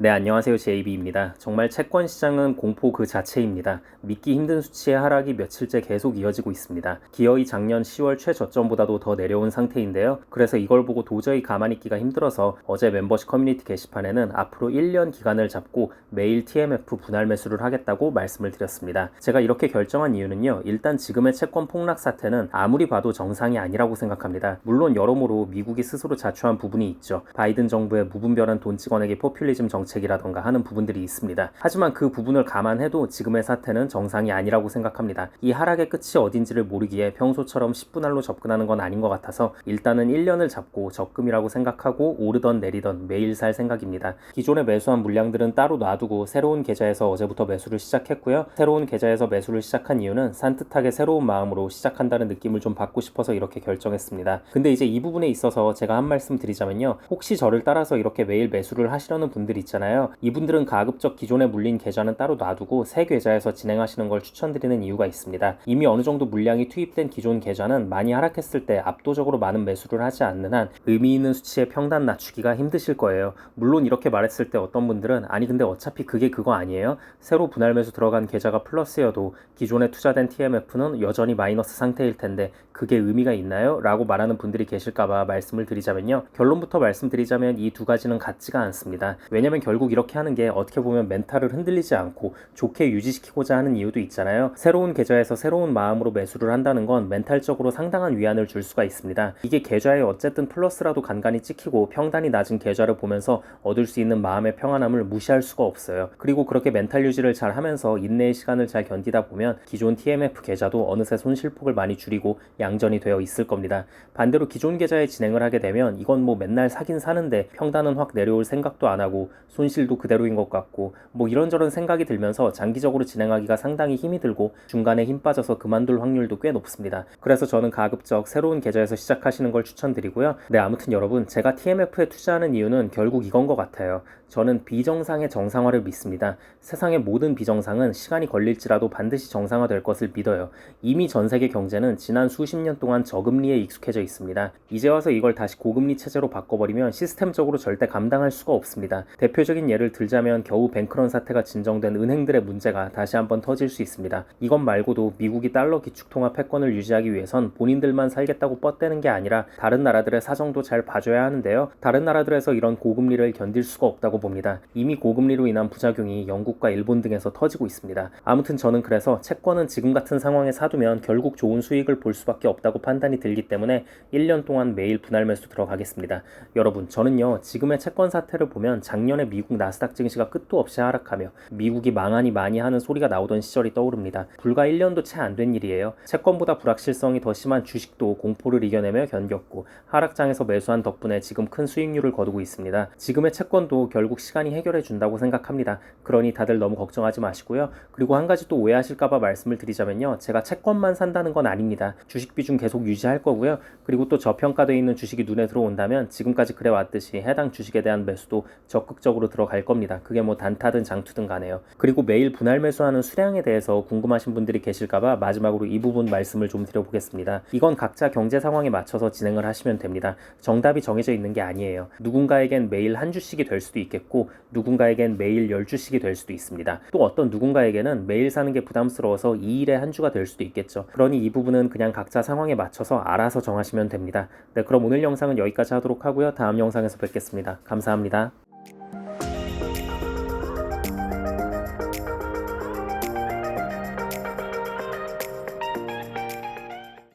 네, 안녕하세요. JB입니다. 정말 채권 시장은 공포 그 자체입니다. 믿기 힘든 수치의 하락이 며칠째 계속 이어지고 있습니다. 기어이 작년 10월 최저점보다도 더 내려온 상태인데요. 그래서 이걸 보고 도저히 가만히 있기가 힘들어서 어제 멤버십 커뮤니티 게시판에는 앞으로 1년 기간을 잡고 매일 TMF 분할 매수를 하겠다고 말씀을 드렸습니다. 제가 이렇게 결정한 이유는요. 일단 지금의 채권 폭락 사태는 아무리 봐도 정상이 아니라고 생각합니다. 물론 여러모로 미국이 스스로 자초한 부분이 있죠. 바이든 정부의 무분별한 돈 직원에게 포퓰리즘 정책이라던가 하는 부분들이 있습니다. 하지만 그 부분을 감안해도 지금의 사태는 정상이 아니라고 생각합니다. 이 하락의 끝이 어딘지를 모르기에 평소처럼 10분할로 접근하는 건 아닌 것 같아서 일단은 1년을 잡고 적금이라고 생각하고 오르던 내리던 매일 살 생각입니다. 기존에 매수한 물량들은 따로 놔두고 새로운 계좌에서 어제부터 매수를 시작했고요. 새로운 계좌에서 매수를 시작한 이유는 산뜻하게 새로운 마음으로 시작한다는 느낌을 좀 받고 싶어서 이렇게 결정했습니다. 근데 이제 이 부분에 있어서 제가 한 말씀 드리자면요. 혹시 저를 따라서 이렇게 매일 매수를 하시려는 분들 있잖아요. 이분들은 가급적 기존에 물린 계좌는 따로 놔두고 새 계좌에서 진행하시는 걸 추천드리는 이유가 있습니다. 이미 어느 정도 물량이 투입된 기존 계좌는 많이 하락했을 때 압도적으로 많은 매수를 하지 않는 한 의미 있는 수치의 평단 낮추기가 힘드실 거예요. 물론 이렇게 말했을 때 어떤 분들은 아니 근데 어차피 그게 그거 아니에요? 새로 분할 매수 들어간 계좌가 플러스여도 기존에 투자된 TMF는 여전히 마이너스 상태일 텐데 그게 의미가 있나요? 라고 말하는 분들이 계실까봐 말씀을 드리자면요. 결론부터 말씀드리자면 이 두 가지는 같지가 않습니다. 왜냐면 결국 이렇게 하는 게 어떻게 보면 멘탈을 흔들리지 않고 좋게 유지시키고자 하는 이유도 있잖아요. 새로운 계좌에서 새로운 마음으로 매수를 한다는 건 멘탈적으로 상당한 위안을 줄 수가 있습니다. 이게 계좌에 어쨌든 플러스라도 간간히 찍히고 평단이 낮은 계좌를 보면서 얻을 수 있는 마음의 평안함을 무시할 수가 없어요. 그리고 그렇게 멘탈 유지를 잘 하면서 인내의 시간을 잘 견디다 보면 기존 TMF 계좌도 어느새 손실폭을 많이 줄이고 양전이 되어 있을 겁니다. 반대로 기존 계좌에 진행을 하게 되면 이건 뭐 맨날 사긴 사는데 평단은 확 내려올 생각도 안 하고 손실도 그대로인 것 같고 뭐 이런저런 생각이 들면서 장기적으로 진행하기가 상당히 힘이 들고 중간에 힘 빠져서 그만둘 확률도 꽤 높습니다. 그래서 저는 가급적 새로운 계좌에서 시작하시는 걸 추천드리고요. 네, 아무튼 여러분, 제가 TMF에 투자하는 이유는 결국 이건 것 같아요. 저는 비정상의 정상화를 믿습니다. 세상의 모든 비정상은 시간이 걸릴지라도 반드시 정상화될 것을 믿어요. 이미 전 세계 경제는 지난 수십 년 동안 저금리에 익숙해져 있습니다. 이제 와서 이걸 다시 고금리 체제로 바꿔버리면 시스템적으로 절대 감당할 수가 없습니다. 대표적인 예를 들자면 겨우 뱅크런 사태가 진정된 은행들의 문제가 다시 한번 터질 수 있습니다. 이것 말고도 미국이 달러 기축통화 패권을 유지하기 위해선 본인들만 살겠다고 뻗대는 게 아니라 다른 나라들의 사정도 잘 봐줘야 하는데요. 다른 나라들에서 이런 고금리를 견딜 수가 없다고 봅니다. 이미 고금리로 인한 부작용이 영국과 일본 등에서 터지고 있습니다. 아무튼 저는 그래서 채권은 지금 같은 상황에 사두면 결국 좋은 수익을 볼 수밖에 없다고 판단이 들기 때문에 1년 동안 매일 분할 매수 들어가겠습니다. 여러분, 저는요 지금의 채권 사태를 보면 작년에 미국 나스닥 증시가 끝도 없이 하락하며 미국이 망하니 많이 하는 소리가 나오던 시절이 떠오릅니다. 불과 1년도 채 안 된 일이에요. 채권보다 불확실성이 더 심한 주식도 공포를 이겨내며 견뎠고 하락장에서 매수한 덕분에 지금 큰 수익률을 거두고 있습니다. 지금의 채권도 결국 시간이 해결해 준다고 생각합니다. 그러니 다들 너무 걱정하지 마시고요. 그리고 한 가지 또 오해하실까봐 말씀을 드리자면요. 제가 채권만 산다는 건 아닙니다. 주식 비중 계속 유지할 거고요. 그리고 또 저평가되어 있는 주식이 눈에 들어온다면 지금까지 그래왔듯이 해당 주식에 대한 매수도 적극적으로 들어갈 겁니다. 그게 뭐 단타든 장투든 간에요. 그리고 매일 분할 매수하는 수량에 대해서 궁금하신 분들이 계실까봐 마지막으로 이 부분 말씀을 좀 드려보겠습니다. 이건 각자 경제 상황에 맞춰서 진행을 하시면 됩니다. 정답이 정해져 있는 게 아니에요. 누군가에겐 매일 한 주씩이 될 수도 있겠고 누군가에겐 매일 10주씩이 될 수도 있습니다. 또 어떤 누군가에게는 매일 사는 게 부담스러워서 2일에 한 주가 될 수도 있겠죠. 그러니 이 부분은 그냥 각자 상황에 맞춰서 알아서 정하시면 됩니다. 네, 그럼 오늘 영상은 여기까지 하도록 하고요. 다음 영상에서 뵙겠습니다. 감사합니다.